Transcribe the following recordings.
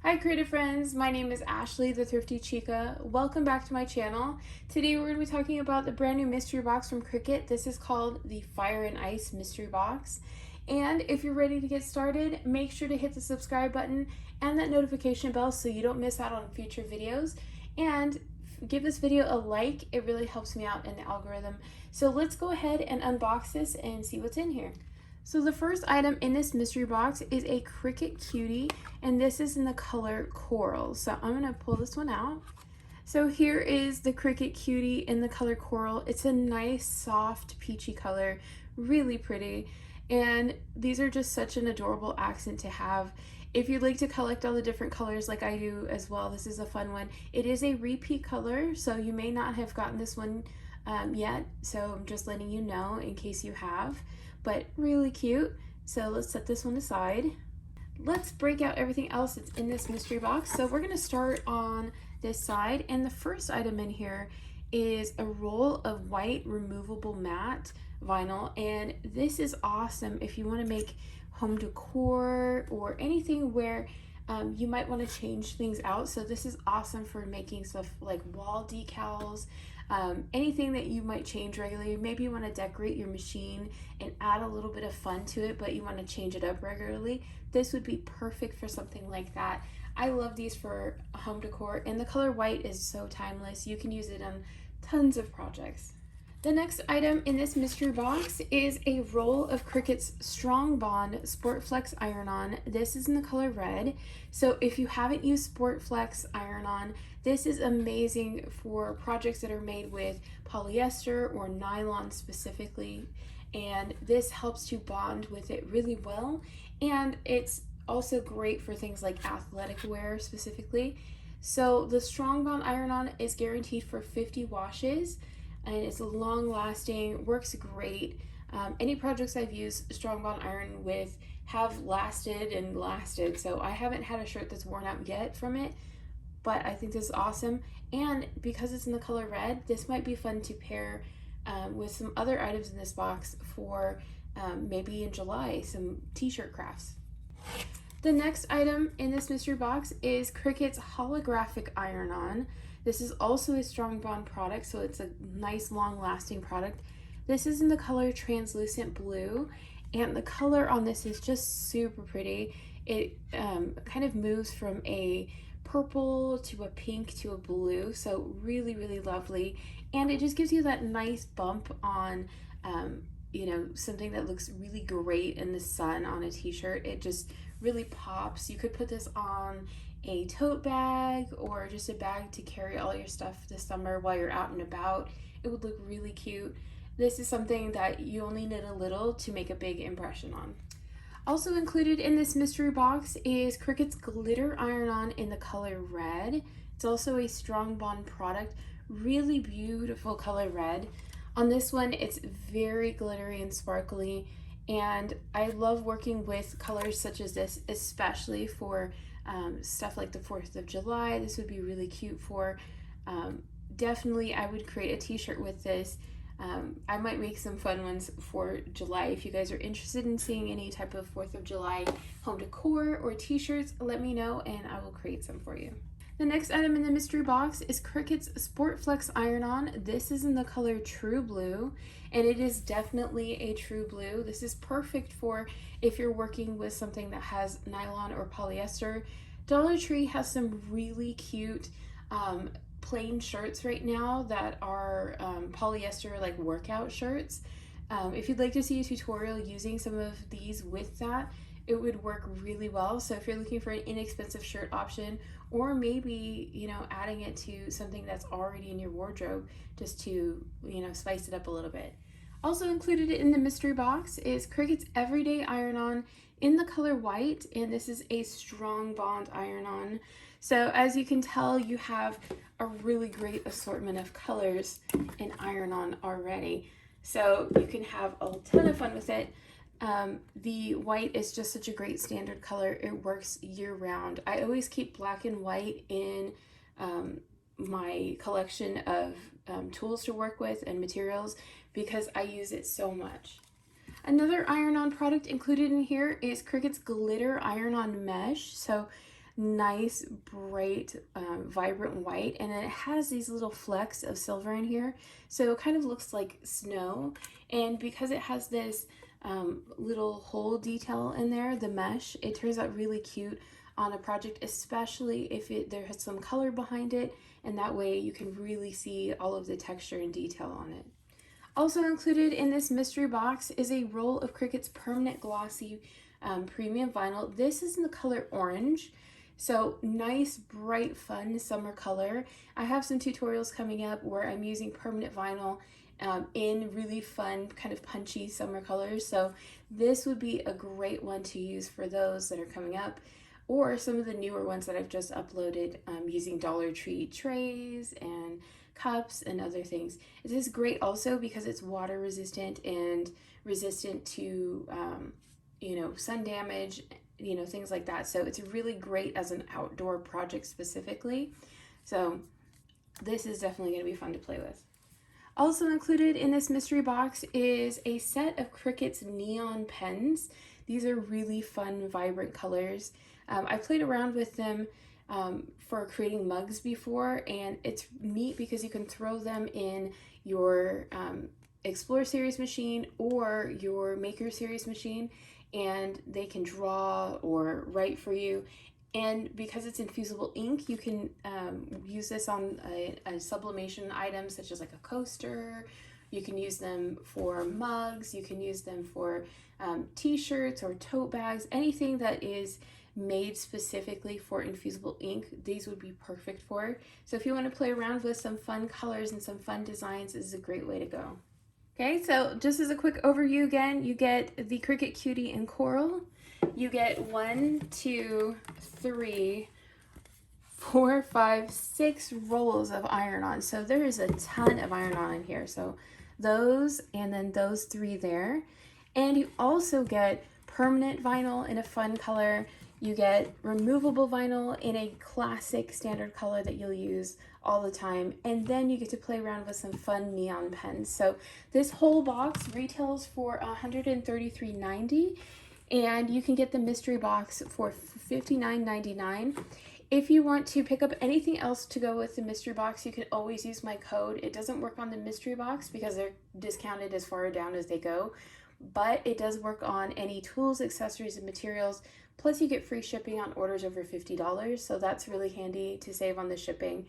Hi creative friends, my name is Ashley, the Thrifty Chica. Welcome back to my channel. Today we're going to be talking about the brand new mystery box from Cricut. This is called the Fire and Ice Mystery Box. And if you're ready to get started, make sure to hit the subscribe button and that notification bell so you don't miss out on future videos. And give this video a like, it really helps me out in the algorithm. So let's go ahead and unbox this and see what's in here. So the first item in this mystery box is a Cricut Cutie, and this is in the color Coral. So I'm gonna pull this one out. So here is the Cricut Cutie in the color Coral. It's a nice, soft, peachy color, really pretty. And these are just such an adorable accent to have. If you'd like to collect all the different colors like I do as well, this is a fun one. It is a repeat color, so you may not have gotten this one yet. So I'm just letting you know in case you have. But really cute. So let's set this one aside. Let's break out everything else that's in this mystery box. So we're gonna start on this side, and the first item in here is a roll of white removable matte vinyl, and this is awesome if you want to make home decor or anything where you might want to change things out. So this is awesome for making stuff like wall decals, anything that you might change regularly. Maybe you want to decorate your machine and add a little bit of fun to it, but you want to change it up regularly. This would be perfect for something like that. I love these for home decor, and the color white is so timeless. You can use it on tons of projects. The next item in this mystery box is a roll of Cricut's Strong Bond Sportflex Iron On. This is in the color red. So if you haven't used Sportflex Iron On, this is amazing for projects that are made with polyester or nylon specifically. And this helps to bond with it really well. And it's also great for things like athletic wear specifically. So the Strong Bond Iron On is guaranteed for 50 washes. And it's long lasting, works great. Any projects I've used Strong Bond Iron with have lasted and lasted. So I haven't had a shirt that's worn out yet from it, but I think this is awesome. And because it's in the color red, this might be fun to pair with some other items in this box for maybe in July, some t-shirt crafts. The next item in this mystery box is Cricut's Holographic Iron On. This is also a Strong Bond product, so it's a nice long-lasting product. This is in the color Translucent Blue, and the color on this is just super pretty. It kind of moves from a purple to a pink to a blue, so really, really lovely. And it just gives you that nice bump on, you know, something that looks really great in the sun on a t-shirt. It just really pops. You could put this on a tote bag or just a bag to carry all your stuff this summer while you're out and about. It would look really cute. This is something that you only need a little to make a big impression on. Also included in this mystery box is Cricut's Glitter Iron On in the color red. It's also a Strong Bond product. Really beautiful color red. On this one, it's very glittery and sparkly, and I love working with colors such as this, especially for stuff like the 4th of July. This would be really cute for, definitely I would create a t-shirt with this. I might make some fun ones for July. If you guys are interested in seeing any type of 4th of July home decor or t-shirts, let me know and I will create some for you. The next item in the mystery box is Cricut's Sportflex Iron On. This is in the color True Blue, and it is definitely a true blue. This is perfect for if you're working with something that has nylon or polyester. Dollar Tree has some really cute plain shirts right now that are polyester, like workout shirts. If you'd like to see a tutorial using some of these with that, it would work really well. So if you're looking for an inexpensive shirt option, or maybe, you know, adding it to something that's already in your wardrobe just to, you know, spice it up a little bit. Also included in the mystery box is Cricut's Everyday Iron On in the color white, and this is a Strong Bond Iron On. So as you can tell, you have a really great assortment of colors in Iron On already. So you can have a ton of fun with it. The white is just such a great standard color. It works year round. I always keep black and white in my collection of tools to work with and materials because I use it so much. Another iron-on product included in here is Cricut's Glitter Iron On Mesh. So nice, bright, vibrant white, and then it has these little flecks of silver in here, so it kind of looks like snow. And because it has this little hole detail in there, the mesh, it turns out really cute on a project, especially if there has some color behind it, and that way you can really see all of the texture and detail on it. Also included in this mystery box is a roll of Cricut's permanent glossy premium vinyl. This is in the color orange, so nice, bright, fun summer color. I have some tutorials coming up where I'm using permanent vinyl in really fun, kind of punchy summer colors, so this would be a great one to use for those that are coming up, or some of the newer ones that I've just uploaded using Dollar Tree trays and cups and other things. This is great also because it's water resistant and resistant to sun damage, things like that. So it's really great as an outdoor project specifically. So this is definitely going to be fun to play with. Also included in this mystery box is a set of Cricut's neon pens. These are really fun, vibrant colors. I played around with them for creating mugs before, and it's neat because you can throw them in your Explore Series machine or your Maker Series machine, and they can draw or write for you. And because it's infusible ink, you can use this on a sublimation item such as like a coaster. You can use them for mugs, you can use them for t-shirts or tote bags, anything that is made specifically for infusible ink, these would be perfect for. So if you want to play around with some fun colors and some fun designs, this is a great way to go. Okay, so just as a quick overview again, you get the Cricut Cutie in Coral. You get 1, 2, 3, 4, 5, 6 rolls of Iron On. So there is a ton of Iron On in here. So those and then those 3 there. And you also get permanent vinyl in a fun color. You get removable vinyl in a classic standard color that you'll use all the time. And then you get to play around with some fun neon pens. So this whole box retails for $133.90, and you can get the mystery box for $59.99. If you want to pick up anything else to go with the mystery box, you can always use my code. It doesn't work on the mystery box because they're discounted as far down as they go, but it does work on any tools, accessories, and materials. Plus you get free shipping on orders over $50, so that's really handy to save on the shipping.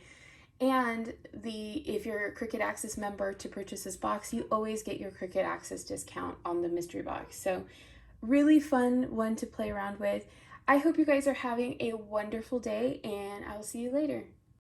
And if you're a Cricut Access member to purchase this box, you always get your Cricut Access discount on the mystery box. So really fun one to play around with. I hope you guys are having a wonderful day, and I'll see you later.